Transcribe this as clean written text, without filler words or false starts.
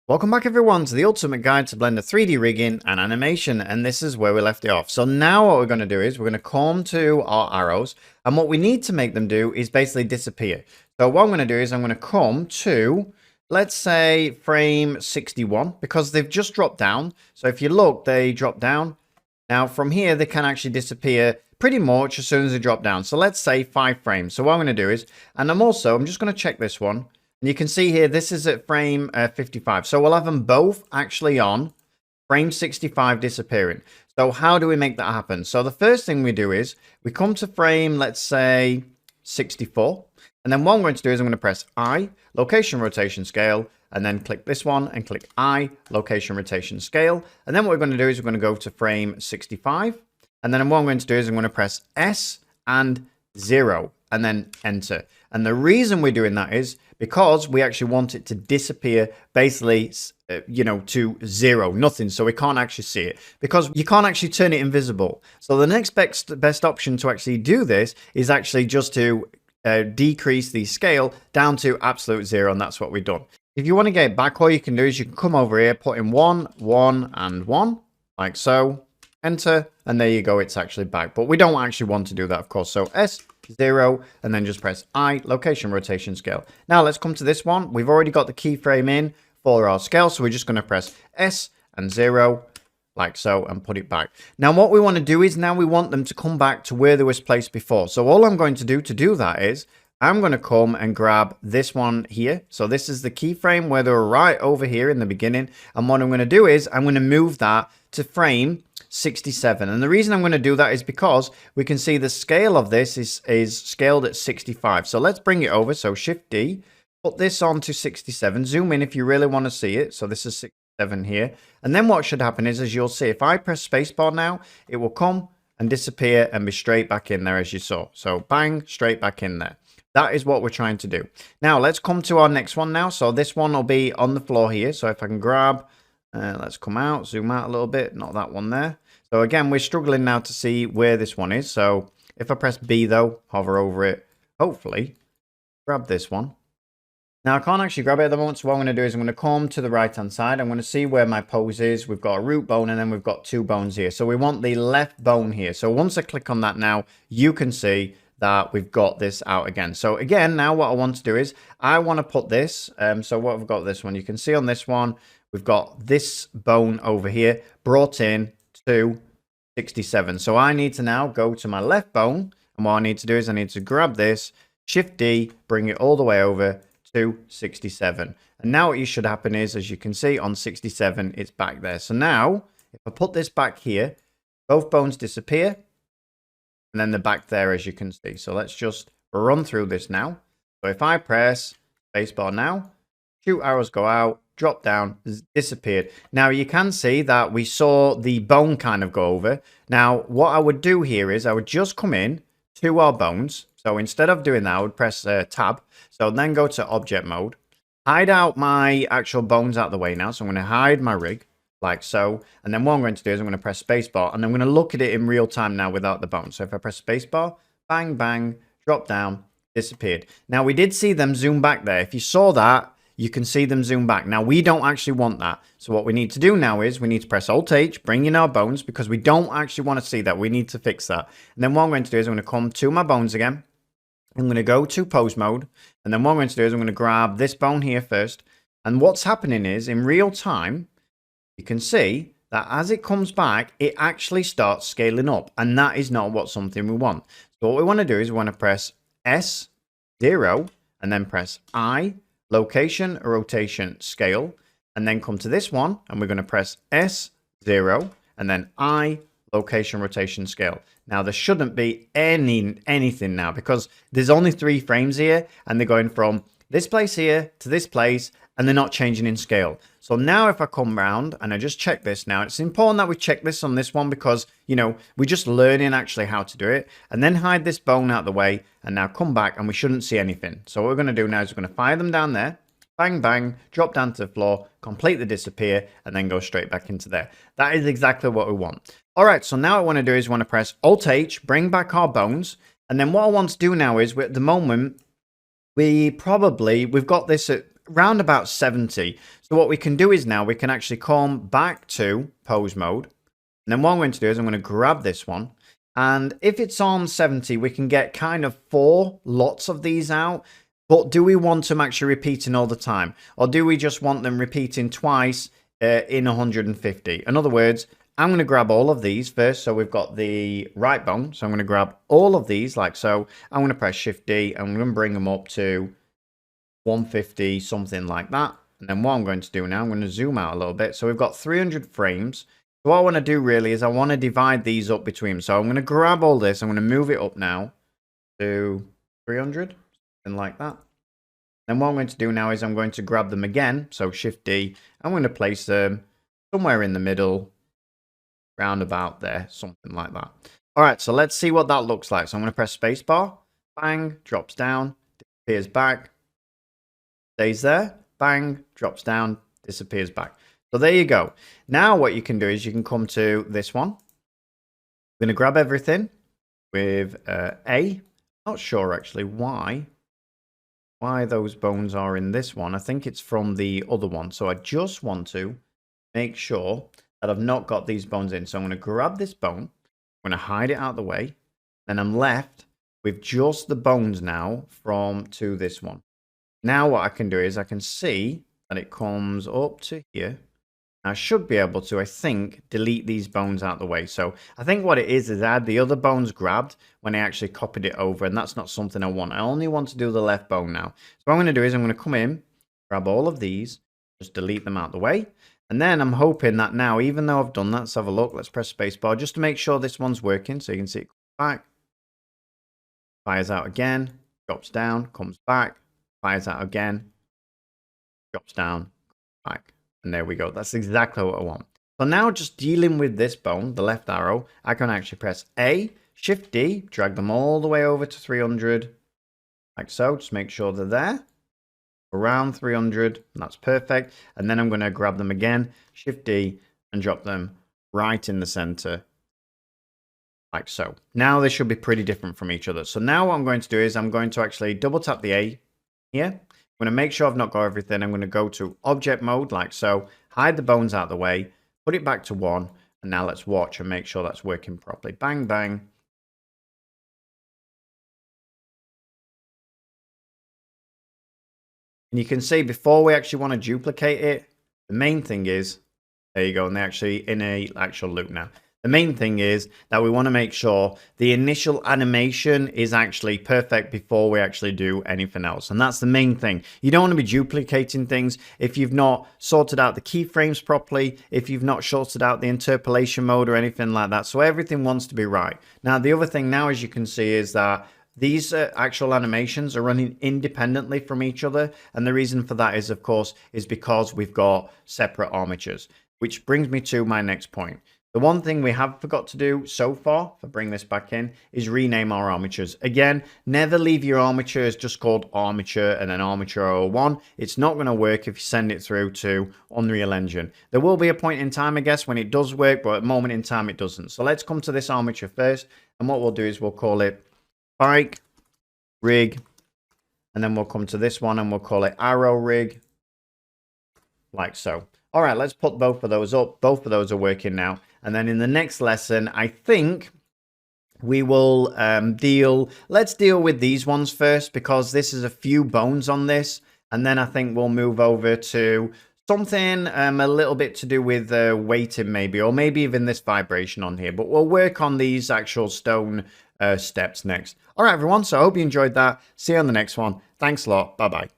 Welcome back everyone to the ultimate guide to Blender 3D rigging and animation, and this is where we left it off. So now what we're going to do is we're going to come to our arrows, and what we need to make them do is basically disappear. So what I'm going to do is I'm going to come to, let's say, frame 61, because they've just dropped down. So if you look, they drop down. Now from here, they can actually disappear pretty much as soon as they drop down. So let's say 5 frames. So what I'm going to do is, and I'm just going to check this one. And you can see here, this is at frame 55. So we'll have them both actually on frame 65 disappearing. So how do we make that happen? So the first thing we do is we come to frame, let's say 64. And then what I'm going to do is I'm going to press I, location, rotation, scale, and then click this one and click I, location, rotation, scale. And then what we're going to do is we're going to go to frame 65. And then what I'm going to do is I'm going to press S and 0 and then enter. And the reason we're doing that is because we actually want it to disappear basically, to 0, nothing. So we can't actually see it because you can't actually turn it invisible. So the next best option to actually do this is actually just to decrease the scale down to absolute 0. And that's what we've done. If you want to get it back, all you can do is you can come over here, put in 1, 1, and 1 like so. Enter, and there you go, it's actually back. But we don't actually want to do that, of course. So S0, and then just press I, location, rotation, scale. Now let's come to this one. We've already got the keyframe in for our scale, so we're just going to press S and 0, like so, and put it back. Now what we want to do is now we want them to come back to where they was placed before. So all I'm going to do that is I'm going to come and grab this one here. So this is the keyframe where they were right over here in the beginning. And what I'm going to do is I'm going to move that to frame 67. And the reason I'm going to do that is because we can see the scale of this is scaled at 65. So let's bring it over. So Shift D, put this on to 67. Zoom in if you really want to see it. So this is 67 here. And then what should happen is, as you'll see, if I press spacebar now, it will come and disappear and be straight back in there as you saw. So bang, straight back in there. That is what we're trying to do. Now, let's come to our next one now. So this one will be on the floor here. So if I can grab, let's come out, zoom out a little bit. Not that one there. So again, we're struggling now to see where this one is. So if I press B though, hover over it, hopefully grab this one. Now I can't actually grab it at the moment. So what I'm going to do is I'm going to come to the right hand side. I'm going to see where my pose is. We've got a root bone and then we've got 2 bones here. So we want the left bone here. So once I click on that now, you can see that we've got this out again. So again, now what I want to do is I want to put this. So what I've got this one, you can see on this one, we've got this bone over here brought in to 67. So I need to now go to my left bone. And what I need to do is I need to grab this, Shift D, bring it all the way over to 67. And now what you should happen is, as you can see on 67, it's back there. So now if I put this back here, both bones disappear. And then they're back there, as you can see. So let's just run through this now. So if I press spacebar now, 2 arrows go out, drop down, disappeared. Now you can see that we saw the bone kind of go over. Now what I would do here is I would just come in to our bones. So instead of doing that, I would press tab. So then go to object mode, hide out my actual bones out of the way now. So I'm going to hide my rig. Like so, and then what I'm going to do is I'm going to press spacebar and I'm going to look at it in real time now without the bone. So if I press spacebar, bang, bang, drop down, disappeared. Now we did see them zoom back there. If you saw that, you can see them zoom back. Now we don't actually want that. So what we need to do now is we need to press Alt H, bring in our bones because we don't actually want to see that. We need to fix that. And then what I'm going to do is I'm going to come to my bones again. I'm going to go to pose mode. And then what I'm going to do is I'm going to grab this bone here first. And what's happening is in real time, you can see that as it comes back, it actually starts scaling up. And that is not something we want. So what we want to do is we want to press S0 and then press I, location, rotation, scale. And then come to this one and we're going to press S0 and then I, location, rotation, scale. Now there shouldn't be anything now because there's only 3 frames here and they're going from this place here to this place and they're not changing in scale. So now if I come around and I just check this now, it's important that we check this on this one because, we're just learning actually how to do it. And then hide this bone out of the way and now come back and we shouldn't see anything. So what we're going to do now is we're going to fire them down there, bang, bang, drop down to the floor, completely disappear, and then go straight back into there. That is exactly what we want. All right, so now what I want to do is I want to press Alt H, bring back our bones. And then what I want to do now is at the moment, we've got this at round about 70. So what we can do is now we can actually come back to pose mode. And then what I'm going to do is I'm going to grab this one. And if it's on 70, we can get kind of 4 lots of these out. But do we want them actually repeating all the time? Or do we just want them repeating twice in 150? In other words, I'm going to grab all of these first. So we've got the right bone. So I'm going to grab all of these like so. I'm going to press Shift D. And I'm going to bring them up to 150, something like that. And then what I'm going to do now, I'm going to zoom out a little bit. So we've got 300 frames. So what I want to do really is I want to divide these up between them. So I'm going to grab all this. I'm going to move it up now to 300, something like that. Then what I'm going to do now is I'm going to grab them again. So Shift D. I'm going to place them somewhere in the middle, round about there, something like that. All right, so let's see what that looks like. So I'm going to press spacebar. Bang, drops down, disappears back. Stays there. Bang, drops down, disappears back. So there you go. Now what you can do is you can come to this one. I'm going to grab everything with A. Not sure actually why those bones are in this one. I think it's from the other one. So I just want to make sure that I've not got these bones in. So I'm going to grab this bone. I'm going to hide it out of the way. Then I'm left with just the bones now from to this one. Now what I can do is I can see that it comes up to here. I should be able to, I think, delete these bones out of the way. So I think what it is I had the other bones grabbed when I actually copied it over, and that's not something I want. I only want to do the left bone now. So what I'm going to do is I'm going to come in, grab all of these, just delete them out of the way. And then I'm hoping that now, even though I've done that, let's have a look. Let's press spacebar just to make sure this one's working. So you can see it comes back, fires out again, drops down, comes back, fires out again, drops down, back. And there we go. That's exactly what I want. So now just dealing with this bone, the left arrow, I can actually press A, Shift D, drag them all the way over to 300, like so. Just make sure they're there, around 300, and that's perfect. And then I'm going to grab them again, Shift D, and drop them right in the center, like so. Now they should be pretty different from each other. So now what I'm going to do is I'm going to actually double tap the A here. I'm going to make sure I've not got everything. I'm going to go to object mode like so, hide the bones out of the way, put it back to 1, and now let's watch and make sure that's working properly. Bang, bang. And you can see before we actually want to duplicate it, the main thing is, there you go, and they're actually in a actual loop now. The main thing is that we want to make sure the initial animation is actually perfect before we actually do anything else. And that's the main thing. You don't want to be duplicating things if you've not sorted out the keyframes properly, if you've not sorted out the interpolation mode or anything like that. So everything wants to be right. Now, the other thing now, as you can see, is that these actual animations are running independently from each other. And the reason for that is, of course, is because we've got separate armatures, which brings me to my next point. The one thing we have forgot to do so far, if I bring this back in, is rename our armatures. Again, never leave your armatures just called armature and then armature 01. It's not going to work if you send it through to Unreal Engine. There will be a point in time, I guess, when it does work, but at the moment in time it doesn't. So let's come to this armature first. And what we'll do is we'll call it bike rig. And then we'll come to this one and we'll call it arrow rig. Like so. All right, let's put both of those up. Both of those are working now. And then in the next lesson, I think we will let's deal with these ones first, because this is a few bones on this. And then I think we'll move over to something a little bit to do with weighting maybe, or maybe even this vibration on here. But we'll work on these actual stone steps next. All right, everyone. So I hope you enjoyed that. See you on the next one. Thanks a lot. Bye-bye.